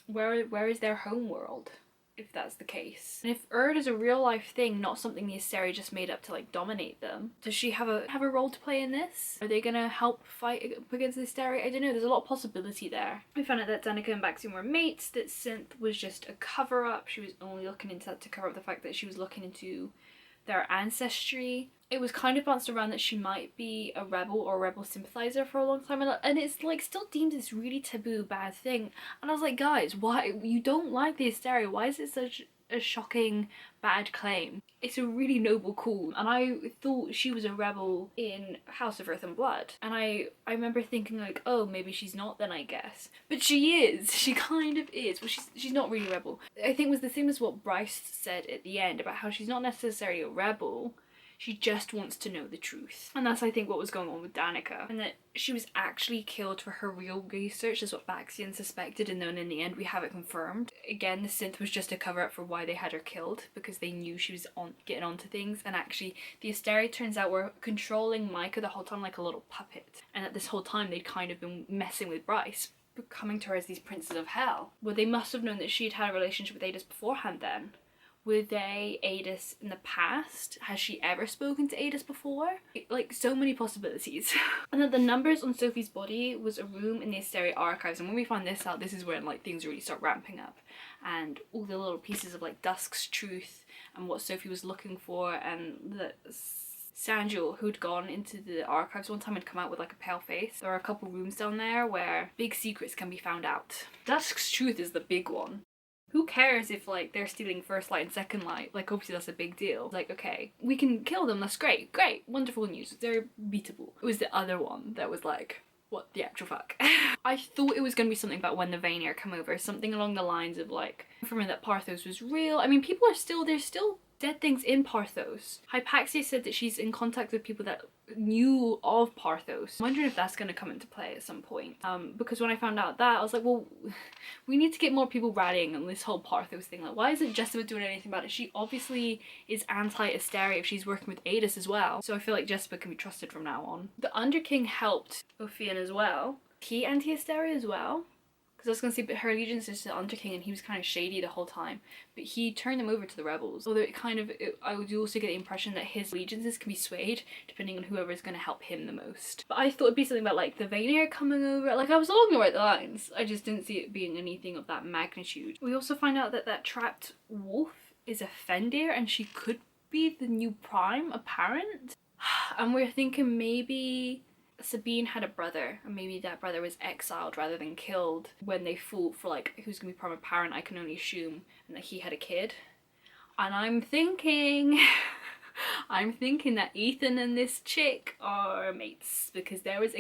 Where is their home world, if that's the case? And if Erd is a real life thing, not something the Asteri just made up to like dominate them, does she have a role to play in this? Are they gonna help fight against the Asteri? I don't know, there's a lot of possibility there. We found out that Danica and Baxian were mates, that Synth was just a cover-up. She was only looking into that to cover up the fact that she was looking into their ancestry. It was kind of bounced around that she might be a rebel or a rebel sympathizer for a long time, and it's like still deemed this really taboo bad thing. And I was like, guys, why you don't like the Asteri? Why is it such a shocking bad claim? It's a really noble call, and I thought she was a rebel in House of Earth and Blood, and I remember thinking like, oh, maybe she's not then, I guess. But she is. She kind of is. Well, she's not really a rebel. I think it was the same as what Bryce said at the end about how she's not necessarily a rebel. She just wants to know the truth. And that's, I think, what was going on with Danica. And that she was actually killed for her real research is what Baxian suspected, and then in the end we have it confirmed. Again, the synth was just a cover-up for why they had her killed, because they knew she was getting onto things, and actually the Asteri, turns out, were controlling Micah the whole time like a little puppet. And at this whole time they'd kind of been messing with Bryce, coming to her as these princes of hell. Well, they must have known that she'd had a relationship with Adis beforehand then. Were they Adis in the past? Has she ever spoken to Adis before? Like, so many possibilities. And then the numbers on Sophie's body was a room in the Asteri archives, and when we find this out, this is when like things really start ramping up, and all the little pieces of like Dusk's truth and what Sophie was looking for, and the Sanjul, who'd gone into the archives one time and come out with like a pale face. There are a couple rooms down there where big secrets can be found out. Dusk's truth is the big one. Who cares if like they're stealing first light and second light? Like, obviously that's a big deal. Like, okay, we can kill them, that's great, wonderful news, they're beatable. It was the other one that was like, what the actual fuck? I thought it was gonna be something about when the Vanir come over, something along the lines of like, confirming that Parthos was real. I mean, there's still dead things in Parthos. Hypaxia said that she's in contact with people that knew of Parthos. I'm wondering if that's going to come into play at some point. Because when I found out that, I was like, well, we need to get more people rallying on this whole Parthos thing. Like, why isn't Jessica doing anything about it? She obviously is anti-Asteri if she's working with Adis as well. So I feel like Jessica can be trusted from now on. The Underking helped Ophion as well. He anti-Asteri as well? Because I was going to say, but her allegiance is to the Underking and he was kind of shady the whole time. But he turned them over to the rebels. Although I would also get the impression that his allegiances can be swayed depending on whoever is going to help him the most. But I thought it'd be something about like the Vanir coming over. Like I was along the right lines. I just didn't see it being anything of that magnitude. We also find out that that trapped wolf is a Fendir and she could be the new Prime apparent. And we're thinking maybe Sabine had a brother, and maybe that brother was exiled rather than killed when they fought for like who's gonna be Prime Apparent, I can only assume, and that he had a kid. And I'm thinking that Ethan and this chick are mates, because there was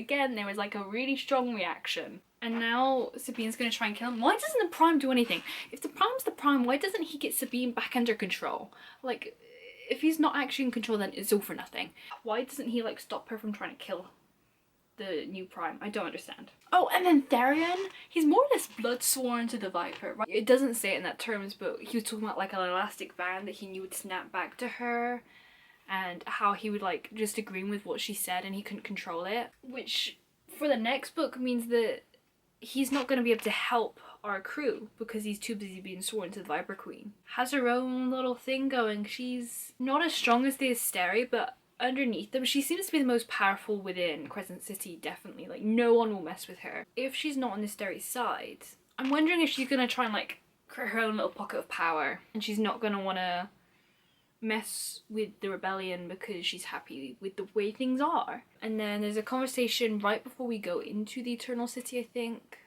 like a really strong reaction. And now Sabine's gonna try and kill him. Why doesn't the Prime do anything? If the Prime's the Prime, why doesn't he get Sabine back under control? Like, if he's not actually in control, then it's all for nothing. Why doesn't he like stop her from trying to kill the new Prime? I don't understand. Oh, and then Therion, he's more or less blood sworn to the Viper, right? It doesn't say it in that terms, but he was talking about like an elastic band that he knew would snap back to her, and how he would like just agreeing with what she said and he couldn't control it, which for the next book means that he's not going to be able to help our crew because he's too busy being sworn to the Viper Queen. Has her own little thing going. She's not as strong as the Asteri, but underneath them she seems to be the most powerful within Crescent City, definitely. Like no one will mess with her. If she's not on the Asteri's side, I'm wondering if she's going to try and like create her own little pocket of power and she's not going to want to mess with the rebellion because she's happy with the way things are. And then there's a conversation right before we go into the Eternal City, I think,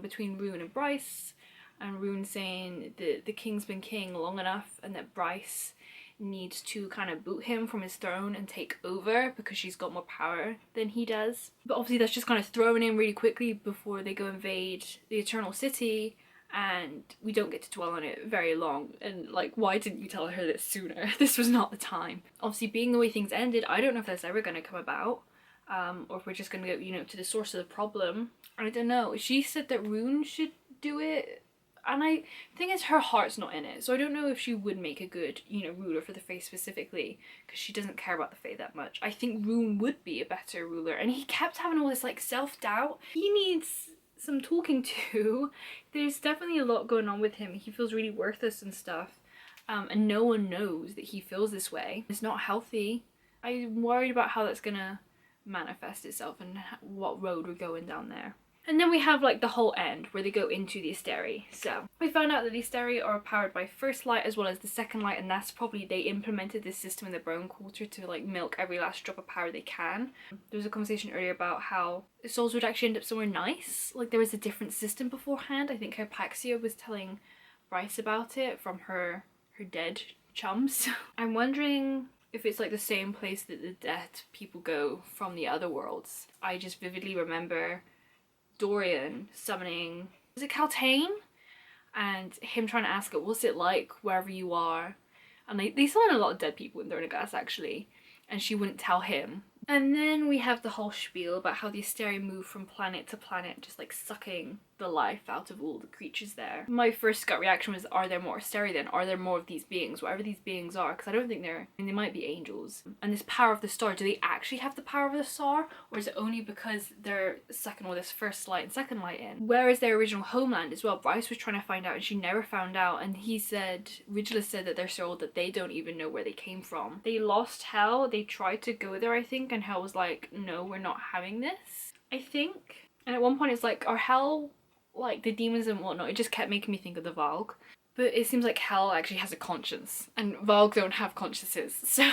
between Rune and Bryce, and Rune saying that the king's been king long enough and that Bryce needs to kind of boot him from his throne and take over because she's got more power than he does. But obviously that's just kind of thrown in really quickly before they go invade the Eternal City, and we don't get to dwell on it very long. And like, why didn't you tell her this sooner? This was not the time. Obviously, being the way things ended, I don't know if that's ever going to come about, or if we're just going to go, you know, to the source of the problem. I don't know. She said that Rune should do it, and I think it's her heart's not in it, so I don't know if she would make a good, you know, ruler for the Fae specifically, because she doesn't care about the Fae that much. I think Rune would be a better ruler, and he kept having all this like self-doubt. He needs some talking to. There's definitely a lot going on with him. He feels really worthless and stuff, and no one knows that he feels this way. It's not healthy. I'm worried about how that's gonna manifest itself and what road we're going down there. And then we have like the whole end where they go into the Asteri. So we found out that the Asteri are powered by First Light as well as the Second Light, and that's probably, they implemented this system in the Brown Quarter to like milk every last drop of power they can. There was a conversation earlier about how the souls would actually end up somewhere nice. Like there was a different system beforehand. I think Hypaxia was telling Bryce about it from her dead chums. I'm wondering if it's like the same place that the dead people go from the other worlds. I just vividly remember Dorian summoning, was it Kaltain? And him trying to ask her, what's it like wherever you are? And they summon a lot of dead people in Thornagas actually, and she wouldn't tell him. And then we have the whole spiel about how the Asteri move from planet to planet, just like sucking the life out of all the creatures there. My first gut reaction was, are there more Asteri then? Are there more of these beings, whatever these beings are? Because I don't think they're, I mean, they might be angels. And this power of the star, do they actually have the power of the star? Or is it only because they're sucking all this First Light and Second Light in? Where is their original homeland as well? Bryce was trying to find out and she never found out. And he said, Ridgela said that they're so old that they don't even know where they came from. They lost Hell, they tried to go there I think, and Hell was like, no, we're not having this, I think. And at one point it's like, are Hell, like the demons and whatnot, it just kept making me think of the Valg. But it seems like Hell actually has a conscience, and Valg don't have consciences, so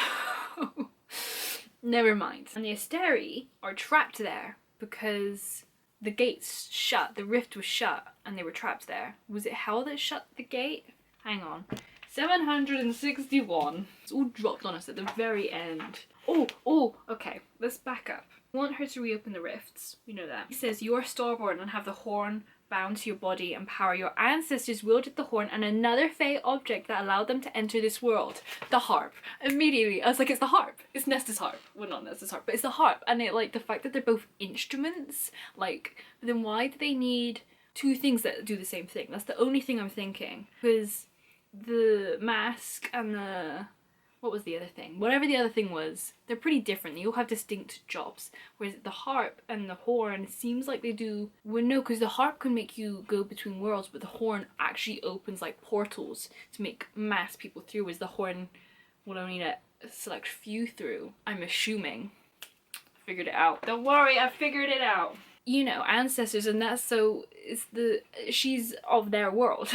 never mind. And the Asteri are trapped there because the gates shut, the rift was shut, and they were trapped there. Was it Hell that shut the gate? Hang on. 761. It's all dropped on us at the very end. Oh, okay, let's back up. I want her to reopen the rifts, we know that. He says, you are starborn and have the horn bound to your body and power. Your ancestors wielded the horn and another Fae object that allowed them to enter this world. The harp. Immediately, I was like, it's the harp. It's Nesta's harp. Well, not Nesta's harp, but it's the harp. And it, like, the fact that they're both instruments, like, then why do they need two things that do the same thing? That's the only thing I'm thinking. Because the mask and the what was the other thing? Whatever the other thing was, they're pretty different. They all have distinct jobs. Whereas the harp and the horn seems like they do, well, no, because the harp can make you go between worlds, but the horn actually opens like portals to make mass people through, whereas the horn will only let a select few through. I'm assuming. I figured it out. Don't worry, I figured it out. You know, ancestors, and that's so, she's of their world.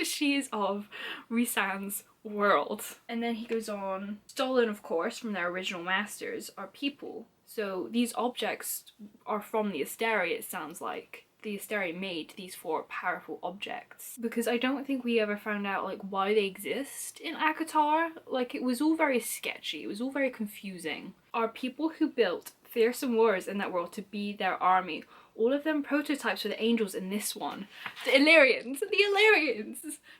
She is of Rhysand's world. And then he goes on, stolen of course from their original masters are people. So these objects are from the Asteri, it sounds like. The Asteri made these 4 powerful objects. Because I don't think we ever found out like why they exist in ACOTAR. Like, it was all very sketchy, it was all very confusing. Are people who built fearsome warriors in that world to be their army. All of them prototypes for the angels in this one. The Illyrians!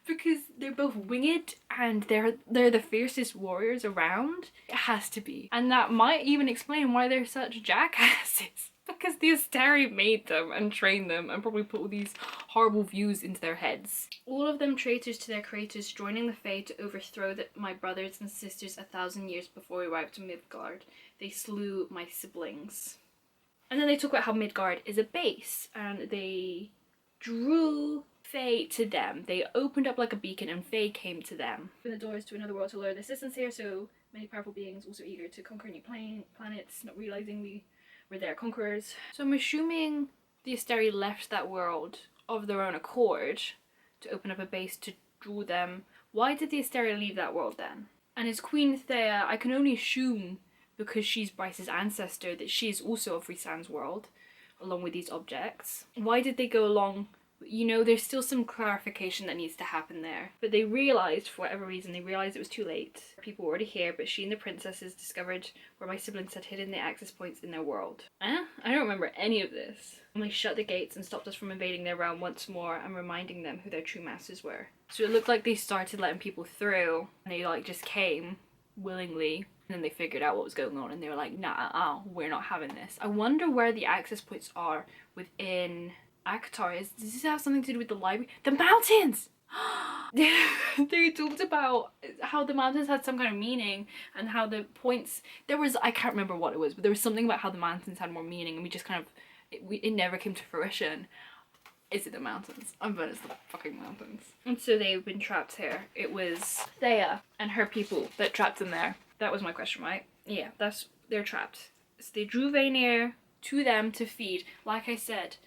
Because they're both winged and they're the fiercest warriors around. It has to be. And that might even explain why they're such jackasses. Because the Asteri made them and trained them and probably put all these horrible views into their heads. All of them traitors to their creators, joining the Fae to overthrow my brothers and sisters 1,000 years before we arrived to Midgard. They slew my siblings. And then they talk about how Midgard is a base and they drew Fae to them. They opened up like a beacon and Fae came to them. Open the doors to another world to lure the assistance here, so many powerful beings also eager to conquer new planets, not realizing we were their conquerors. So I'm assuming the Asteri left that world of their own accord to open up a base to draw them. Why did the Asteri leave that world then? And is Queen Thea, I can only assume because she's Bryce's ancestor, that she is also of Rhysand's world, along with these objects. Why did they go along? You know, there's still some clarification that needs to happen there. But they realised, for whatever reason, they realised it was too late. People were already here, but she and the princesses discovered where my siblings had hidden the access points in their world. I don't remember any of this. And they shut the gates and stopped us from invading their realm once more and reminding them who their true masters were. So it looked like they started letting people through, and they like just came willingly. And then they figured out what was going on and they were like, nah, we're not having this. I wonder where the access points are within ACOTAR. Does this have something to do with the library? The mountains! They talked about how the mountains had some kind of meaning and how the points, I can't remember what it was, but there was something about how the mountains had more meaning and we just kind of, it never came to fruition. Is it the mountains? I bet it's the fucking mountains. And so they've been trapped here. It was Thea and her people that trapped them there. That was my question, right? Yeah, they're trapped. So they drew Vaynir to them to feed. Like I said,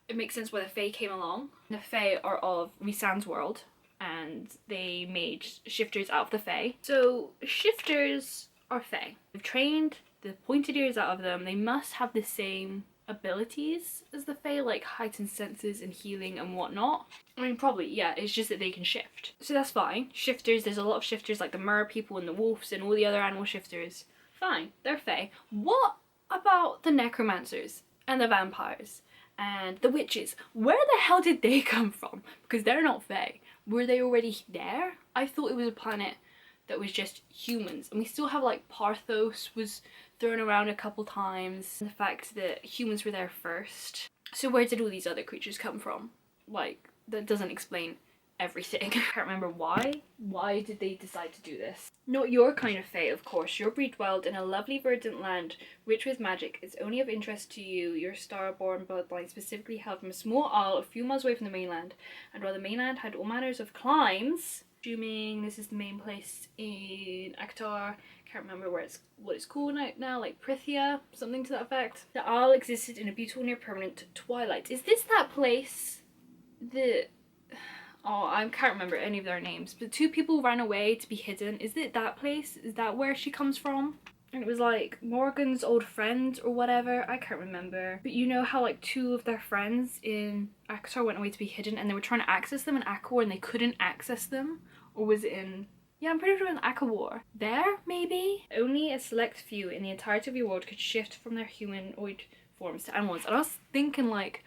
it makes sense why the Fae came along. The Fae are of Rhysand's world, and they made shifters out of the Fae. So shifters are Fae. They've trained the pointed ears out of them. They must have the same abilities as the Fae, like heightened senses and healing and whatnot. I mean, probably, yeah, it's just that they can shift. So that's fine. Shifters, there's a lot of shifters like the mer people and the wolves and all the other animal shifters. Fine, they're Fae. What about the necromancers and the vampires and the witches? Where the hell did they come from? Because they're not Fae. Were they already there? I thought it was a planet that was just humans. And we still have like Parthos was thrown around a couple times. The fact that humans were there first. So where did all these other creatures come from? Like, that doesn't explain everything. I can't remember why. Why did they decide to do this? Not your kind of Fae, of course. Your breed dwelled in a lovely verdant land, rich with magic. It's only of interest to you. Your star-born bloodline specifically hailed from a small isle a few miles away from the mainland. And while the mainland had all manners of climes, assuming this is the main place in ACOTAR, can't remember what it's called now, like Prithia, something to that effect. The isle existed in a beautiful near permanent twilight. Is this that place that... Oh, I can't remember any of their names, but 2 people ran away to be hidden. Is it that place? Is that where she comes from? And it was like Morgan's old friend or whatever. I can't remember. But you know how like 2 of their friends in ACOTAR went away to be hidden and they were trying to access them in Akawar and they couldn't access them? Or was it in... Yeah, I'm pretty sure in Akawar. There, maybe? Only a select few in the entirety of your world could shift from their humanoid forms to animals. And I was thinking like,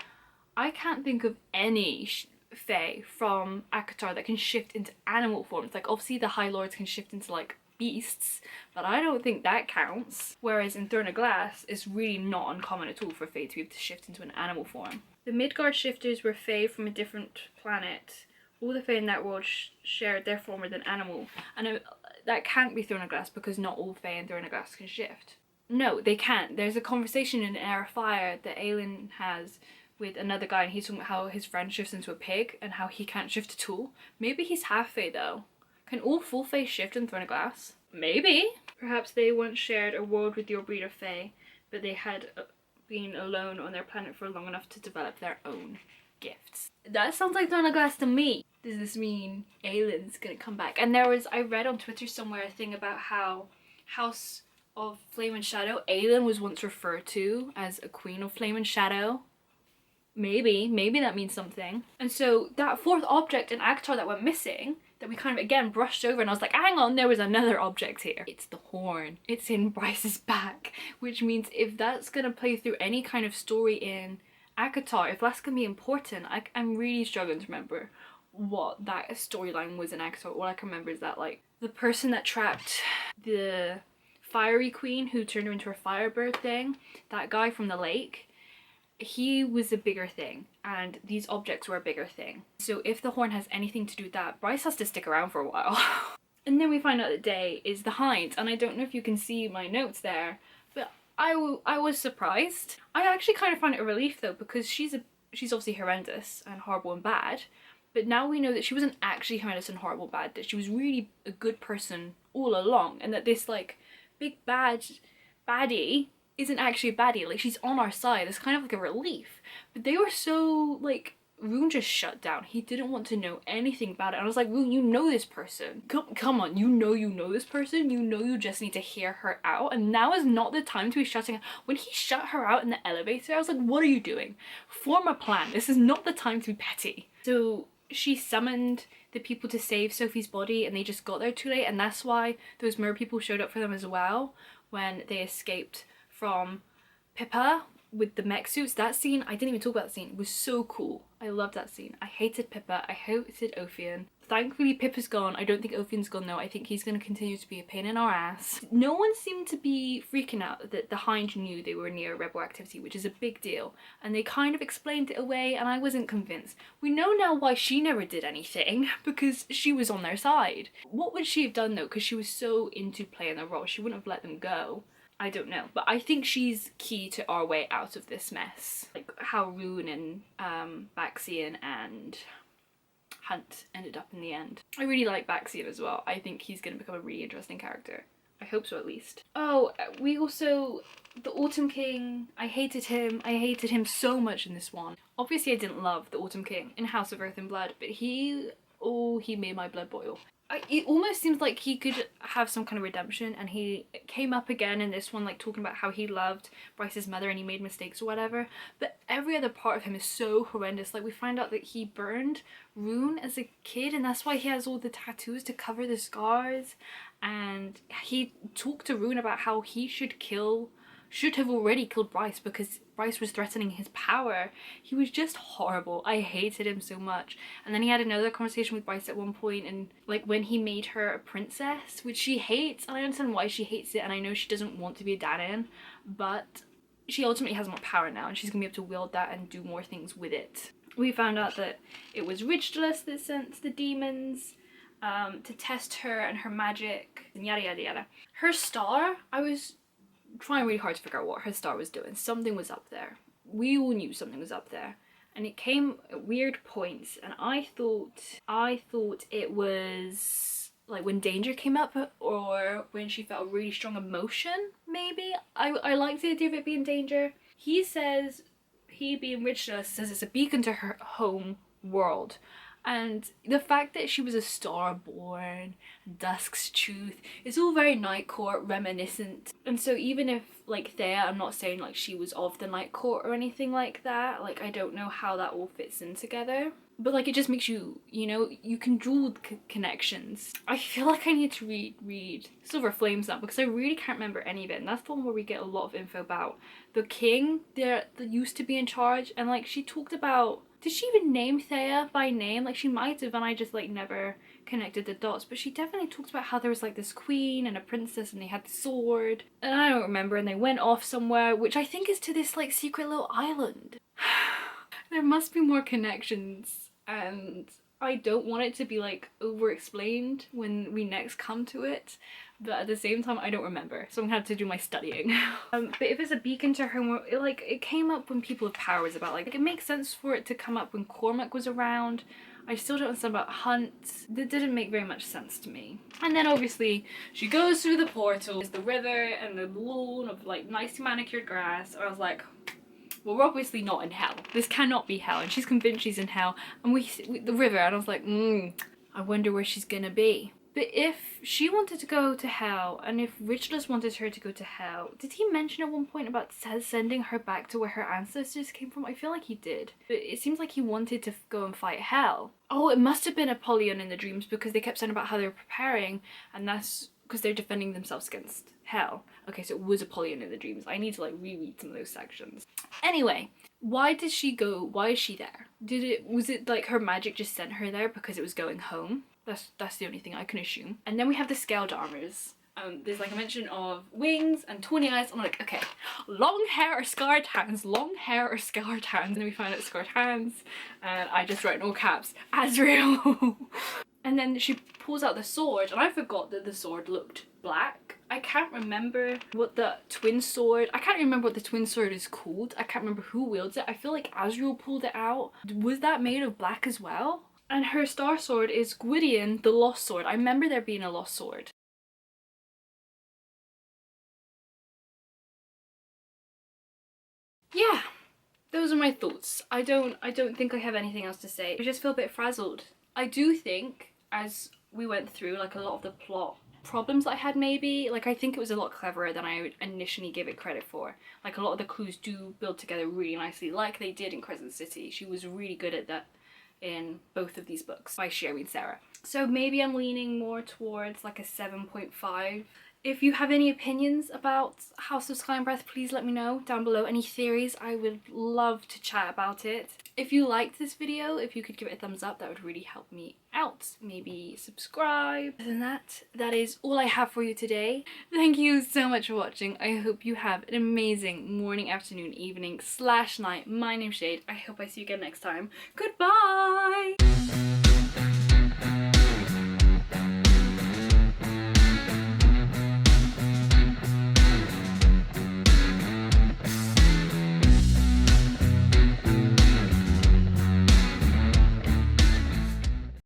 I can't think of any Fae from ACOTAR that can shift into animal forms. Like obviously the High Lords can shift into like beasts, but I don't think that counts. Whereas in Throne of Glass, it's really not uncommon at all for Fae to be able to shift into an animal form. The Midgard shifters were Fae from a different planet. All the Fae in that world shared their form with an animal. And that can't be Throne of Glass because not all Fae in Throne of Glass can shift. No, they can't. There's a conversation in Air of Fire that Aelin has with another guy, and he's talking about how his friend shifts into a pig and how he can't shift at all. Maybe he's half Fae though. Can all full Fae shift in Throne of Glass? Maybe. Perhaps they once shared a world with your breed of Fae, but they had been alone on their planet for long enough to develop their own gifts. That sounds like Throne of Glass to me. Does this mean Aelin's gonna come back? And I read on Twitter somewhere a thing about how House of Flame and Shadow, Aelin was once referred to as a Queen of Flame and Shadow. Maybe that means something. And so that fourth object in ACOTAR that went missing, that we kind of again brushed over, and I was like, hang on, there was another object here. It's the horn. It's in Bryce's back, which means if that's gonna play through any kind of story in ACOTAR, if that's gonna be important, I'm really struggling to remember what that storyline was in ACOTAR. All I can remember is that like the person that trapped the fiery queen who turned her into a firebird thing, that guy from the lake, he was a bigger thing, and these objects were a bigger thing. So if the horn has anything to do with that, Bryce has to stick around for a while. And then we find out that Day is the Hind, and I don't know if you can see my notes there, but I was surprised. I actually kind of find it a relief though, because she's obviously horrendous and horrible and bad, but now we know that she wasn't actually horrendous and horrible bad, that she was really a good person all along, and that this like big bad baddie isn't actually a baddie, like she's on our side. It's kind of like a relief. But they were so like, Rune just shut down. He didn't want to know anything about it. And I was like, Rune, you know this person. Come on, you know this person. You know you just need to hear her out. And now is not the time to be shutting her. When he shut her out in the elevator, I was like, what are you doing? Form a plan. This is not the time to be petty. So she summoned the people to save Sophie's body, and they just got there too late. And that's why those mer people showed up for them as well when they escaped from Pippa with the mech suits. That scene, I didn't even talk about that scene, it was so cool. I loved that scene. I hated Pippa, I hated Ophion. Thankfully Pippa's gone. I don't think Ophion's gone though. I think he's going to continue to be a pain in our ass. No one seemed to be freaking out that the Hind knew they were near rebel activity, which is a big deal, and they kind of explained it away, and I wasn't convinced. We know now why she never did anything, because she was on their side. What would she have done though, because she was so into playing the role? She wouldn't have let them go. I don't know, but I think she's key to our way out of this mess. Like how Rune and Baxian and Hunt ended up in the end. I really like Baxian as well. I think he's going to become a really interesting character. I hope so at least. Oh, we also, the Autumn King, I hated him. I hated him so much in this one. Obviously I didn't love the Autumn King in House of Earth and Blood, but he made my blood boil. It almost seems like he could have some kind of redemption, and he came up again in this one, like talking about how he loved Bryce's mother and he made mistakes or whatever, but every other part of him is so horrendous. Like we find out that he burned Rune as a kid, and that's why he has all the tattoos to cover the scars, and he talked to Rune about how he should have already killed Bryce because Bryce was threatening his power. He was just horrible. I hated him so much. And then he had another conversation with Bryce at one point, and like when he made her a princess, which she hates, and I understand why she hates it, and I know she doesn't want to be a Danan, but she ultimately has more power now, and she's gonna be able to wield that and do more things with it. We found out that it was Rigdalus that sent the demons to test her and her magic, and yada yada yada. Her star, I was trying really hard to figure out what her star was doing. Something was up there. We all knew something was up there, and it came at weird points, and I thought it was like when danger came up, or when she felt a really strong emotion, maybe. I liked the idea of it being danger. He says, he being Richard says it's a beacon to her home world. And the fact that she was a Starborn, Dusk's Truth, it's all very Night Court reminiscent. And so even if, like Thea, I'm not saying like she was of the Night Court or anything like that, like I don't know how that all fits in together. But like it just makes you, you know, you can draw connections. I feel like I need to read Silver Flames now, because I really can't remember any of it. And that's the one where we get a lot of info about the king that used to be in charge. And like she talked about, did she even name Thea by name? Like she might have, and I just like never connected the dots. But she definitely talked about how there was like this queen and a princess, and they had the sword. And I don't remember, and they went off somewhere, which I think is to this like secret little island. There must be more connections, and I don't want it to be like over explained when we next come to it, but at the same time I don't remember, so I'm gonna have to do my studying. But if it's a beacon to her, it came up when People of Power was about, like it makes sense for it to come up when Cormac was around. I still don't understand about Hunt. That didn't make very much sense to me. And then obviously she goes through the portal, there's the river and the lawn of like nicely manicured grass. I was like, well, we're obviously not in hell. This cannot be hell. And she's convinced she's in hell. And we the river, and I was like, I wonder where she's gonna be. But if she wanted to go to hell, and if Richardus wanted her to go to hell, did he mention at one point about sending her back to where her ancestors came from? I feel like he did. But it seems like he wanted to go and fight hell. Oh, it must have been Apollyon in the dreams, because they kept saying about how they were preparing, and that's because they're defending themselves against hell. Okay, so it was Apollyon in the dreams. I need to like reread some of those sections. Anyway, why did she go? Why is she there? Was it like her magic just sent her there because it was going home? That's the only thing I can assume. And then we have the scaled armors. There's like a mention of wings and 20 eyes. I'm like, okay, long hair or scarred hands, long hair or scarred hands. And then we find out scarred hands, and I just wrote in all caps, Azrael. And then she pulls out the sword, and I forgot that the sword looked black. I can't remember what the twin sword, I can't remember what the twin sword is called. I can't remember who wields it. I feel like Azrael pulled it out. Was that made of black as well? And her star sword is Gwydion, the lost sword. I remember there being a lost sword. Yeah, those are my thoughts. I don't think I have anything else to say. I just feel a bit frazzled. I do think, as we went through, like a lot of the plot problems I had, maybe, like I think it was a lot cleverer than I initially gave it credit for. Like a lot of the clues do build together really nicely, like they did in Crescent City. She was really good at that in both of these books by Sarah. So maybe I'm leaning more towards like a 7.5. If you have any opinions about House of Sky and Breath, please let me know down below. Any theories, I would love to chat about it. If you liked this video, if you could give it a thumbs up, that would really help me out. Maybe subscribe. Other than that, that is all I have for you today. Thank you so much for watching. I hope you have an amazing morning, afternoon, evening / night. My name's Jade. I hope I see you again next time. Goodbye!